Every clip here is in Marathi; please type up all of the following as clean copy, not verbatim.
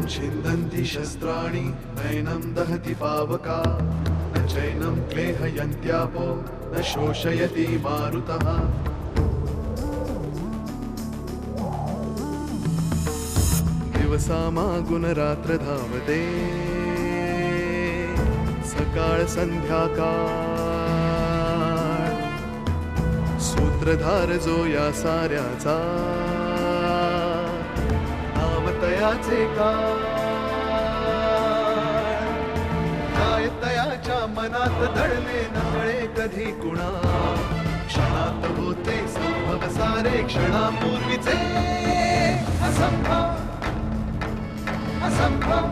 छिन्दन्ति शस्त्राणि नैनं दहति पावका न चैनं क्लेहयन्त्यापो न शोषयति मारुतः दिवसामागुन रात्र धावते सकाळ संध्याकाळ सूत्रधार जो या साऱ्याचा नामतयाचे काय तयाच्या मनात दडले नकळे कधी कुणा क्षणात होते संभव सारे क्षणापूर्वीचे असंभव असंभव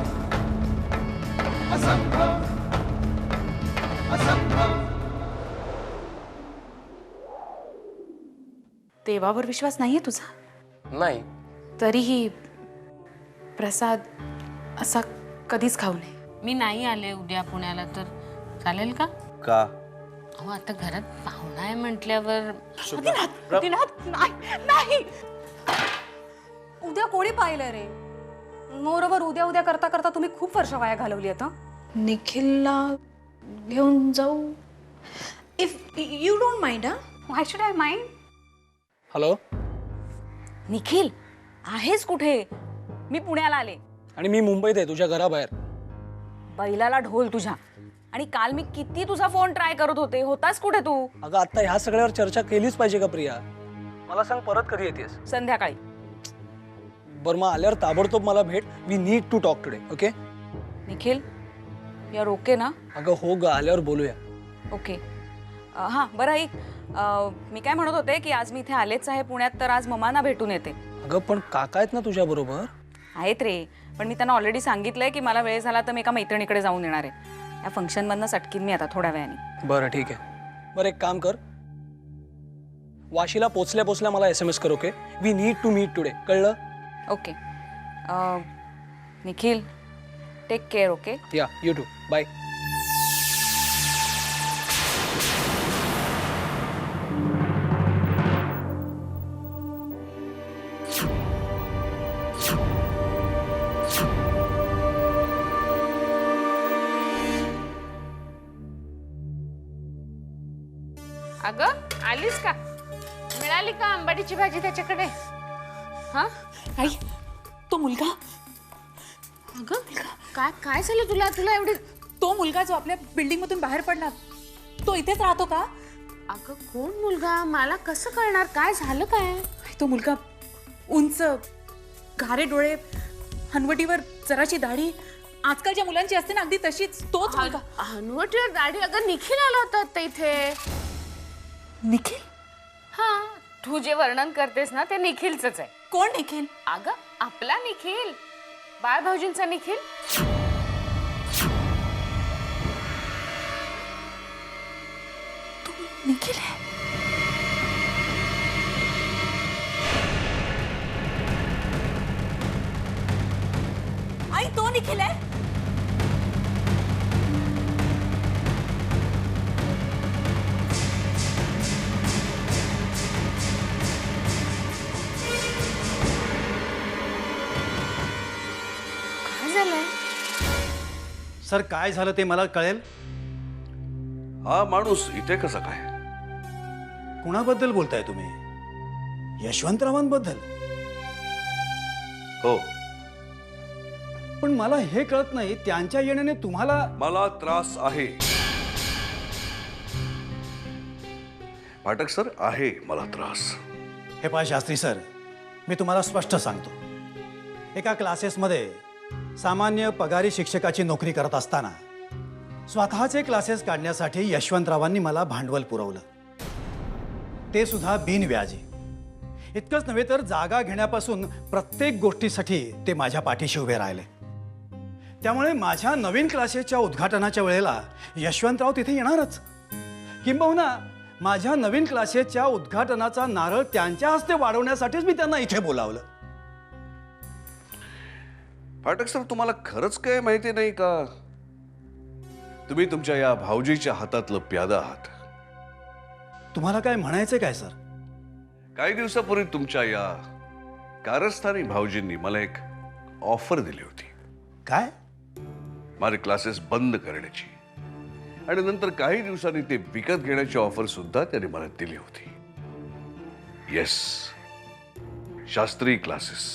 असंभव असंभव. देवावर विश्वास नाहीये तुझा? नाही. तरीही प्रसाद असा कधीच खाऊ नये. मी नाही आले उद्या पुण्याला तर चालेल का? का? अहो आता घरात पाहुणा आहे म्हटल्यावर. नाही. उद्या कोणी पाहिलं रे? मोरोवर उद्या उद्या करता करता तुम्ही खूप वर्ष वाया घालवली आता. निखिलला घेऊन जाऊ if you don't mind. Why should I mind? Hello Nikhil आहेस कुठे? मी पुण्याला आले आणि मी मुंबईत आहे तुझ्या घराबाहेर. बैलाला ढोल तुझ्या. आणि काल मी किती तुझा फोन ट्राय करत होते. होतास कुठे तू? अगं आता ह्या सगळ्यावर चर्चा केलीच पाहिजे का प्रिया? मला सांग परत कधी येतेस? संध्याकाळी. बरं मग आल्यावर ताबडतोब मला भेट. We need to talk today. Okay Nikhil यार ओके ना? अगं हो ग आल्यावर बोलूया. ओके हां बरं ऐक मी काय म्हणत होते की आज मी इथे आलेच आहे पुण्यात तर आज ममांना भेटून येते. अगं पण काका आहेत ना तुझ्या बरोबर? आहेत रे पण मी त्यांना ऑलरेडी सांगितलंय की मला वेळ झाला तर मी एका मैत्रिणीकडे जाऊन येणार आहे. या फंक्शनमधनं सटकीन मी आता थोड्या वेळाने. बरं ठीक आहे. बरं एक काम कर वाशीला पोचल्या पोचल्या मला SMS कर. Okay we need to meet today. कळलं? Okay Nikhil take care. Okay yeah you too. Bye. अगं आलीस का? मिळाली का आंबाडीची भाजी त्याच्याकडे? हा आई तो मुलगा. अगं काय काय झालं तुला? तुला एवढी तो मुलगा जो आपल्या बिल्डिंग मधून बाहेर पडला तो इथेच राहतो का? अगं कोण मुलगा? मला कसं कळणार? काय झालं काय? तो मुलगा उंच घारे डोळे हनवटीवर जराची दाढी आजकालच्या मुलांची असते ना अगदी तशीच तोच मुलगा. हनवटीवर दाढी. अगं निखिल आला होता आता इथे. निखिल? हा तू जे वर्णन करतेस ना ते निखिलच आहे. कोण निखिल? अगं आपला निखिल. बाळ भाऊजींचा निखिल. तू निखिल आहे? आई तो निखिल आहे? काय झालंय? सर काय झालं ते मला कळेल. हा माणूस इथे कसा काय? कुणाबद्दल बोलताय तुम्ही? यशवंतरावांबद्दल? हो. पण मला हे कळत नाही त्यांच्या येण्याने तुम्हाला. मला त्रास आहे पाठक सर. आहे मला त्रास. हे पहा शास्त्री सर मी तुम्हाला स्पष्ट सांगतो. एका क्लासेसमध्ये सामान्य पगारी शिक्षकाची नोकरी करत असताना स्वतःचे क्लासेस काढण्यासाठी यशवंतरावांनी मला भांडवल पुरवलं. ते सुद्धा बिनव्याजी. इतकंच नव्हे तर जागा घेण्यापासून प्रत्येक गोष्टीसाठी ते माझ्या पाठीशी उभे राहिले. त्यामुळे माझ्या नवीन क्लासेसच्या उद्घाटनाच्या वेळेला यशवंतराव तिथे येणारच. किंबहुना माझ्या नवीन क्लासेसच्या उद्घाटनाचा नारळ त्यांच्या हस्ते वाढवण्यासाठीच मी त्यांना इथे बोलावलं. पाठक सर तुम्हाला खरंच काय माहिती नाही का? तुम्ही तुमच्या या भाऊजीच्या हातातलं प्यादा आहात. तुम्हाला काय म्हणायचं काय सर? काही दिवसापूर्वी तुमच्या या कारस्थानी भाऊजींनी मला एक ऑफर दिली होती. काय? माझे क्लासेस बंद करण्याची आणि नंतर काही दिवसांनी ते विकत घेण्याची ऑफर सुद्धा त्याने मला दिली होती. येस, शास्त्री क्लासेस,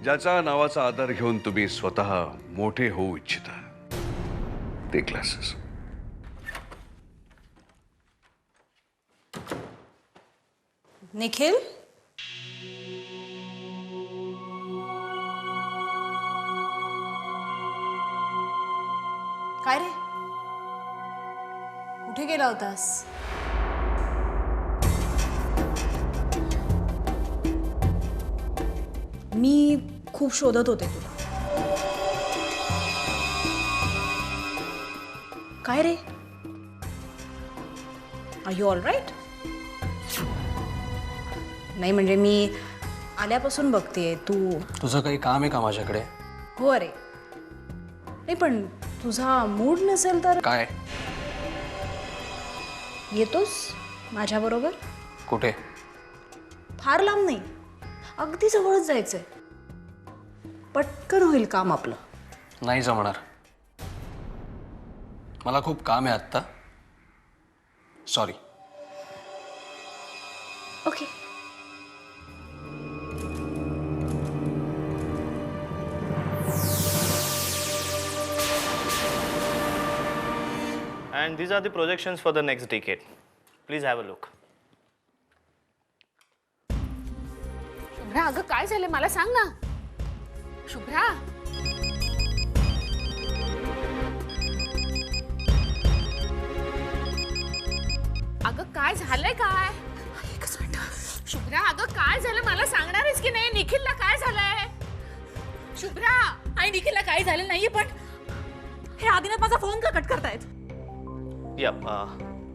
ज्याच्या नावाचा आधार घेऊन तुम्ही स्वतः मोठे होऊ इच्छिता ते क्लासेस. निखिल, काय रे, कुठे गेला होतास? मी खूप शोधत होते तुला. काय रे, आर यू ऑल राईट? नाही म्हणजे मी आल्यापासून बघतेय तू. तुझं काही काम आहे का माझ्याकडे? हो अरे, नाही पण तुझा मूड नसेल तर काय? येतोस माझ्याबरोबर? कुठे? फार लांब नाही, अगदी जवळच जायचंय. पटकन होईल काम आपलं. नाही जमणार, मला खूप काम आहे आत्ता. Sorry. Okay. And these are the projections for the next decade. Please have a look. Shubhra, अगं काय झालं मला सांग ना. शुभ्रा, अगं काय झालंय काय? एकच मिनिट. शुभ्रा, अगं काय झालं मला सांगणार आहेस की नाही? निखिलला काय झालंय? शुभ्रा, आणि निखिलला काही झालं नाहीये, पण हे आदिनाथ माझा फोन का कट करतायत? Yeah,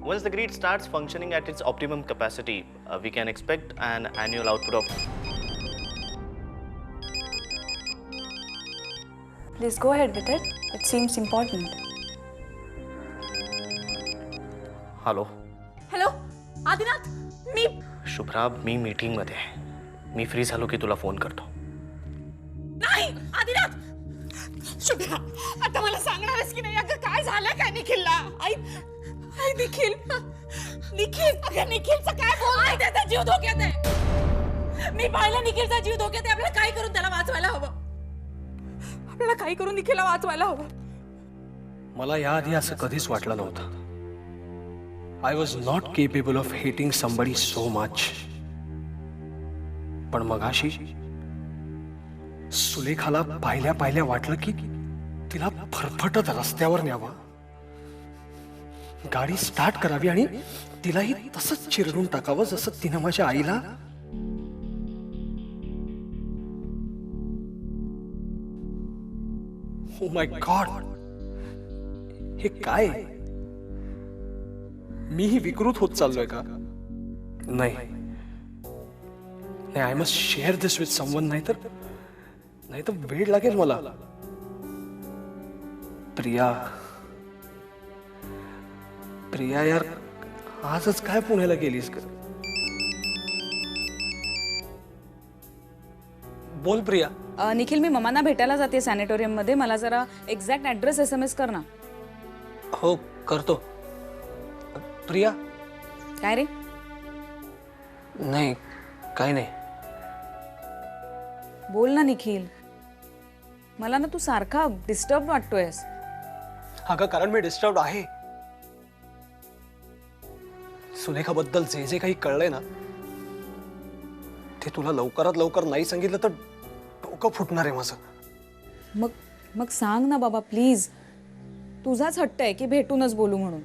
once the grid starts functioning at its optimum capacity, we can expect an annual output of. Please go ahead with it. It seems important. Hello, hello Adinath, me Shubhra, me meeting मध्ये आहे. मी फ्री झालो की तुला फोन करतो. नाही. आदिनाथ, शुभ्रा, आता मला सांगणार आहेस की नाही? अगं काय झालं काय निखिलला? आई आई निखिल, निखिल, अगं निखिलचं काय बोल? आई त्याचा जीव धोक्यात आहे. मी पाहिलं निखिलचा जीव धोक्यात आहे. आपल्याला काय करून त्याला वाचवायला हवं. आपल्याला काही करून निखिलला वाचवायला हवं. मला याआधी असं कधीच वाटलं नव्हतं. I was not capable of hating somebody so much. पण मगाशी सुलेखाला पाहिल्या पाहिल्या वाटलं की तिला फरफटत रस्त्यावर न्यावं, गाडी स्टार्ट करावी आणि तिलाही तसंच चिरडून टाकावं जसं तिनं माझ्या आईला. ओ माय गॉड, हे काय? मीही विकृत होत चाललोय का? नाही, I must share this with someone, नाही तर वेळ लागेल मला. प्रिया, प्रिया यार, आजच काय पुण्याला गेलीस का? बोल प्रिया. निखिल, मी मम्मांना भेटायला जाते सॅनेटोरियम मध्ये. मला जरा एक्झॅक्ट ऍड्रेस SMS कर ना. हो करतो. प्रिया. काय रे? नाही, काही नाही. बोल ना निखिल, मला ना तू सारखा डिस्टर्ब वाटतोयस. अगं कारण मी डिस्टर्ब आहे. सुलेखाबद्दल जे जे काही कळलंय ना ते तुला लवकरात लवकर नाही सांगितलं तर डोकं फुटणार आहे माझं. मग सांग ना बाबा प्लीज. तुझाच हट्ट आहे की भेटूनच बोलू म्हणून.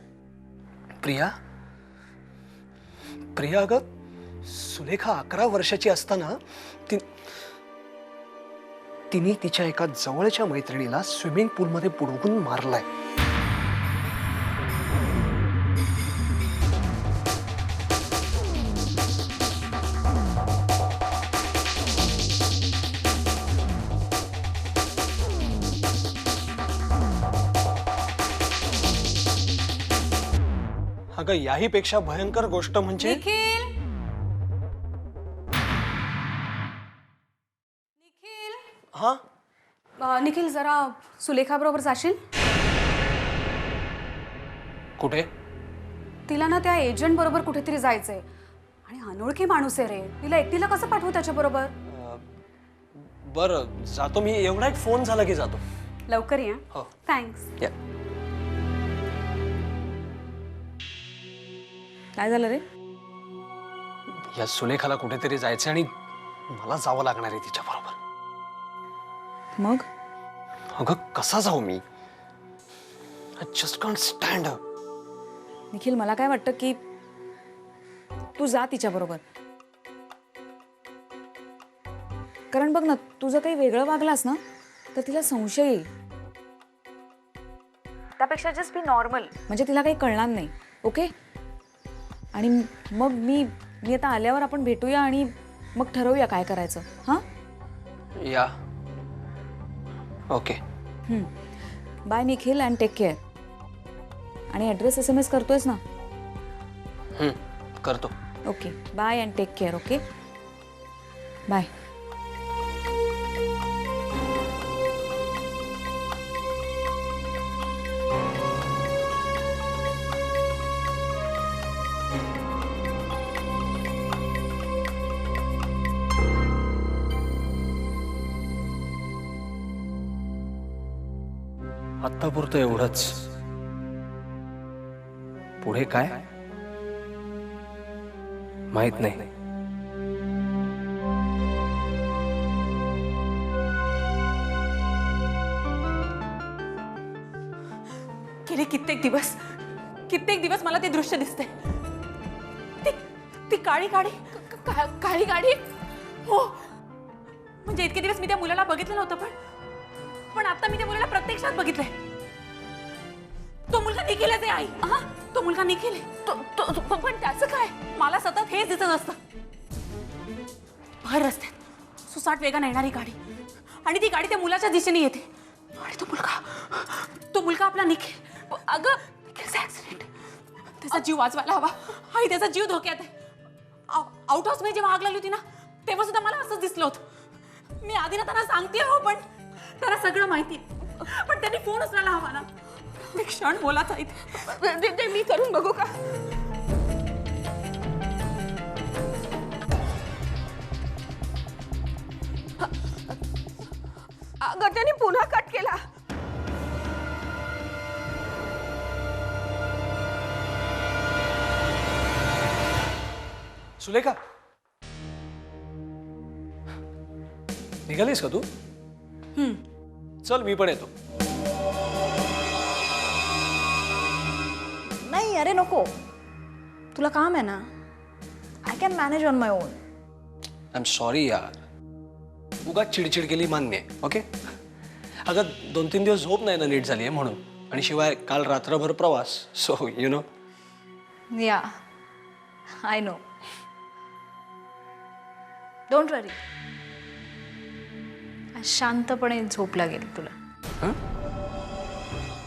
प्रिया, अगं सुलेखा 11 वर्षाची असताना तिने तिच्या एका जवळच्या मैत्रिणीला स्विमिंग पूलमध्ये बुडवून मारलाय. अगं याही पेक्षा भयंकर गोष्ट म्हणजे निखिल, हा निखिल जरा सुलेखाबरोबर जाशील? कुठे? तिला ना त्या एजंट बरोबर कुठेतरी जायचंय आणि अनोळखी माणूस आहे रे, तिला एकटीला कसं पाठवू त्याच्याबरोबर? बरं जातो मी, एवढा एक फोन झाला की जातो. लवकर ये. हो. थँक्स. या. काय झालं रे? या सुलेखाला कुठेतरी जायचं आणि मला जावं लागणार आहे तिच्या बरोबर. मग अगं कसा जाऊ मी? I just can't stand up. Nikhil मला काय वाटतं की तू जा तिच्या बरोबर, कारण बघ ना तू जर काही वेगळं वागलास ना तर तिला संशय येईल. त्यापेक्षा जस्ट बी नॉर्मल, म्हणजे तिला काही कळणार नाही. ओके? आणि मग मी आता आल्यावर आपण भेटूया आणि मग ठरवूया काय करायचं. हां या. Okay. Bye Nikhil and take care. आणि ॲड्रेस SMS करतोयस ना? करतो. Okay bye and take care. Okay bye. आत्तापुरतं एवढंच. पुढे काय माहित नाही. गेले कित्येक दिवस मला ते दृश्य दिसते. ती काळी गाडी. काळी गाडी? हो, म्हणजे इतके दिवस मी त्या मुलाला बघितलं नव्हतं, पण आता मी त्या मुलाला प्रत्यक्षात बघितलंय. तो मुलगा निखिलच आहे आई. तो मुलगा निखिल आहे. पण त्याचं काय? मला सतत हेच दिसत असतं. भर रस्त्यात सुसाट वेगाने येणारी गाडी, आणि ती गाडी त्या मुलाच्या दिशेने येते, आणि तो मुलगा आपला निखिल. अगं निखिलचा ऍक्सिडेंट. त्याचा जीव वाचवायला हवा. आई त्याचा जीव धोक्यात आहे. आउट हाऊस मध्ये जेव्हा आग लागली होती ना, तेव्हा सुद्धा मला असंच दिसलं होतं. मी आधी ना त्यांना सांगते हो, पण त्याला सगळं माहिती, पण त्यांनी फोन उचलायला हवा ना. एक क्षण बोलायचा इथे. मी करून बघू का? अगं त्यांनी पुन्हा कट केला. सुलेखा, निघालीस का तू? चल मी पण येतो. नाही अरे नको, तुला काम आहे ना. I can manage on my on. I am sorry यार, उगाच चिडचिड केली मान्य आहे. ओके. अगं 2-3 दिवस झोप नाही ना नीट झाली आहे म्हणून, आणि शिवाय काल रात्रभर प्रवास. So you know. या आय नो. डोंट वरी, शांतपणे झोप लागेल तुला.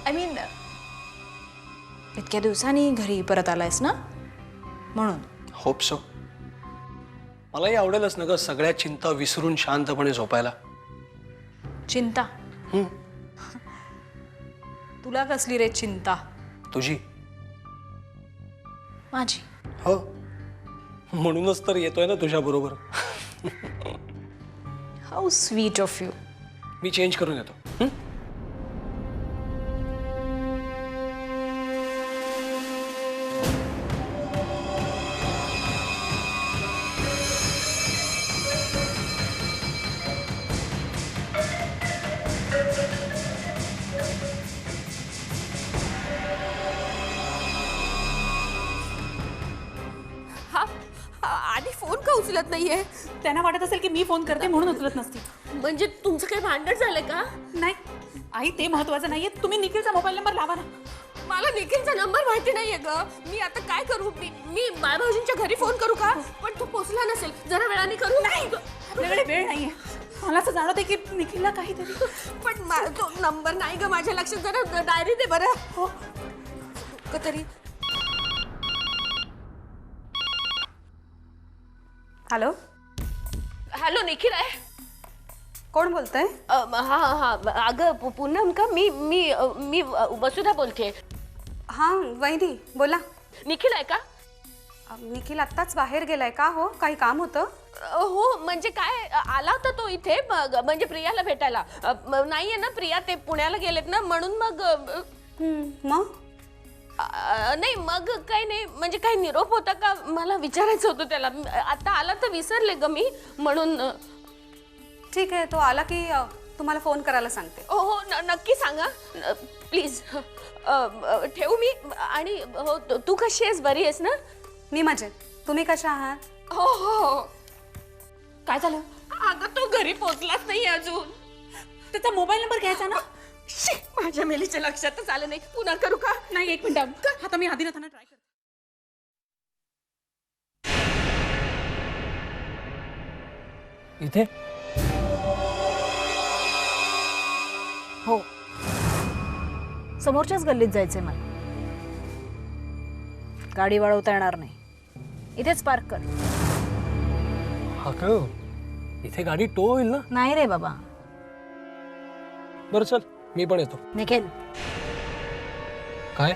आय मीन इतक्या दिवसांनी घरी परत आलायस ना, म्हणून. Hope so. मलाही आवडेलच ना ग सगळ्या चिंता विसरून शांतपणे झोपायला. चिंता? तुला कसली रे चिंता? तुझी. माझी? हो, म्हणूनच तर येतोय ना तुझ्या बरोबर. How sweet of you. Me change करून येतो. आधी फोन का उचलत नाहीये? त्यांना वाटत असेल की मी फोन करते म्हणून उचलत नसतील. म्हणजे तुमचं काही भांडण झालंय का? नाही आई, ते महत्वाचं नाहीये. तुम्ही निखिलचा मोबाईल नंबर लावा ना. मला निखिलचा नंबर माहिती नाहीये ग. मी आता काय करू? मी बाळभाऊजींच्या घरी फोन करू का? पण तो पोचला नसेल, जरा वेळाने करू. नाही आपल्याकडे वेळ नाहीये. मला असं जाणवतंय की निखिलला काहीतरी. पण तो नंबर नाही ग माझ्या लक्षात. जरा डायरी दे बरं. हो तरी. हॅलो. हॅलो, निखिल आहे? कोण बोलतंय? हा हा अगं पूनम का मी मी मी वसुधा बोलते. हां वहिनी बोला. निखिल आहे का? निखिल आत्ताच बाहेर गेलाय का? हो काही काम होतं? हो म्हणजे काय आला होता तो इथे म्हणजे प्रियाला भेटायला. नाहीये ना प्रिया, ते पुण्याला गेलेत ना म्हणून मग मग नाही मग काही नाही म्हणजे काही निरोप होता का मला विचारायचं होतं त्याला. आता आला तर विसरले ग मी म्हणून. ठीक आहे, तो आला की तुम्हाला फोन करायला सांगते. हो हो नक्की सांगा प्लीज. ठेवू मी. आणि हो तू कशी आहेस? बरी आहेस ना? मी मजेत. तुम्ही कशा आहात? हो हो. काय झालं? अगं तो घरी पोहोचलाच नाही अजून. त्याचा मोबाईल नंबर घ्यायचा ना. शी, माझ्या मेलीच्या लक्षातच आलं नाही. पुन्हा करू का? नाही, एक मिनिट. आता मी आदिनाथांना ट्राय करते. इथे हो, समोरच्याच गल्लीत जायचंय मला. गाडी वळवता येणार नाही. इथेच पार्क कर. हा का? इथे गाडी टो होईल ना? नाही रे बाबा. बरं चल, मी पण येतो. निखिल, काय?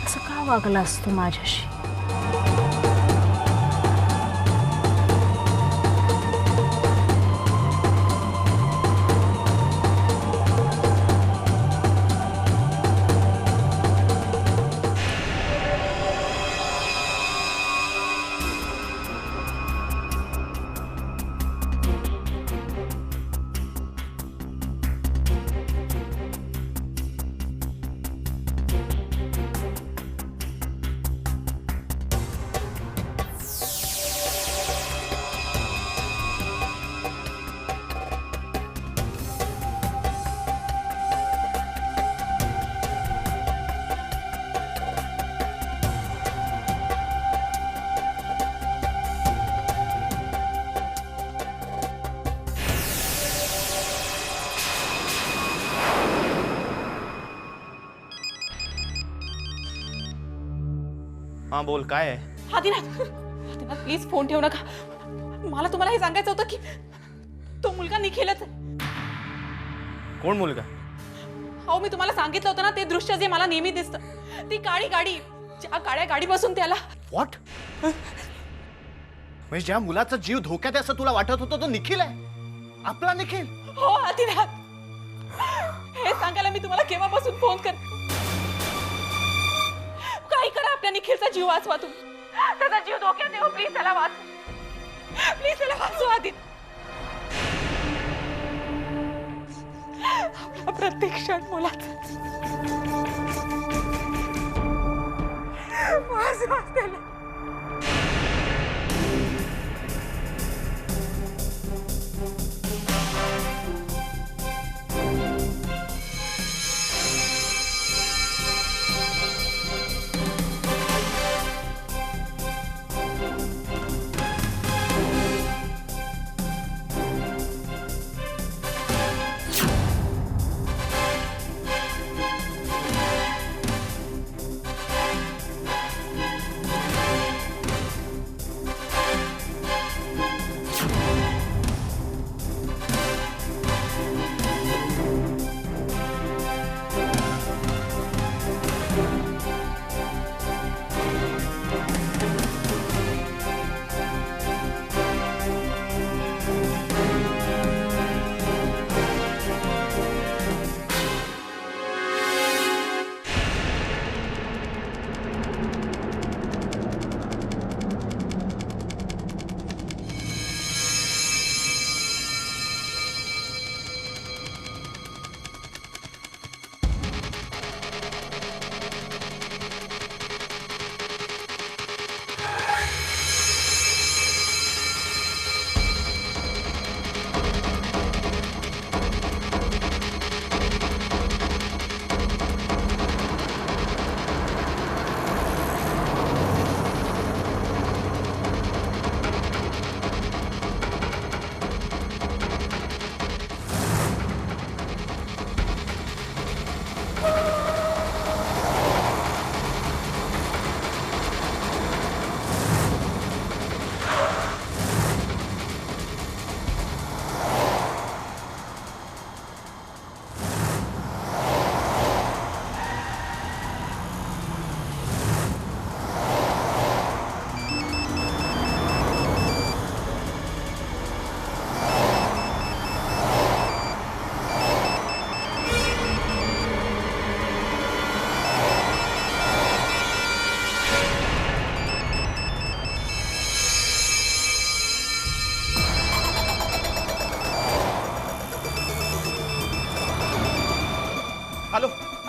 असं का वागलास तू माझ्याशी? हाँ बोल काय आहे? आदिनाथ, आदिनाथ प्लीज फोन ठेवू नका. मला तुम्हाला हे सांगायचं होतं की तो मुलगा निखिलच आहे. कोण मुलगा? हो, मी तुम्हाला सांगितलं होतं ना ते दृश्य जे मला नेहमी दिसतं. ती काळी गाडी, ज्या काळ्या गाडीपासून त्याला. व्हॉट? म्हणजे ज्या मुलाचा जीव धोक्यात आहे असं तुला वाटत होतं तो निखिल आहे? आपला निखिल? हो आदिनाथ, हे सांगायला मी तुम्हाला केव्हापासून फोन करते. काही करा, आपल्या निखिलचा जीव वाचवा तुम्ही. त्याचा जीव धोक्यात आहे. प्लीज त्याला वाचवा. प्लीज त्याला वाचवा आदित. आपला प्रत्येक क्षण मुलाचा. वाचवा त्याला.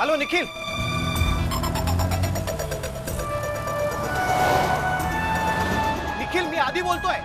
हॅलो निखिल. निखिल मी आधी बोलतोय.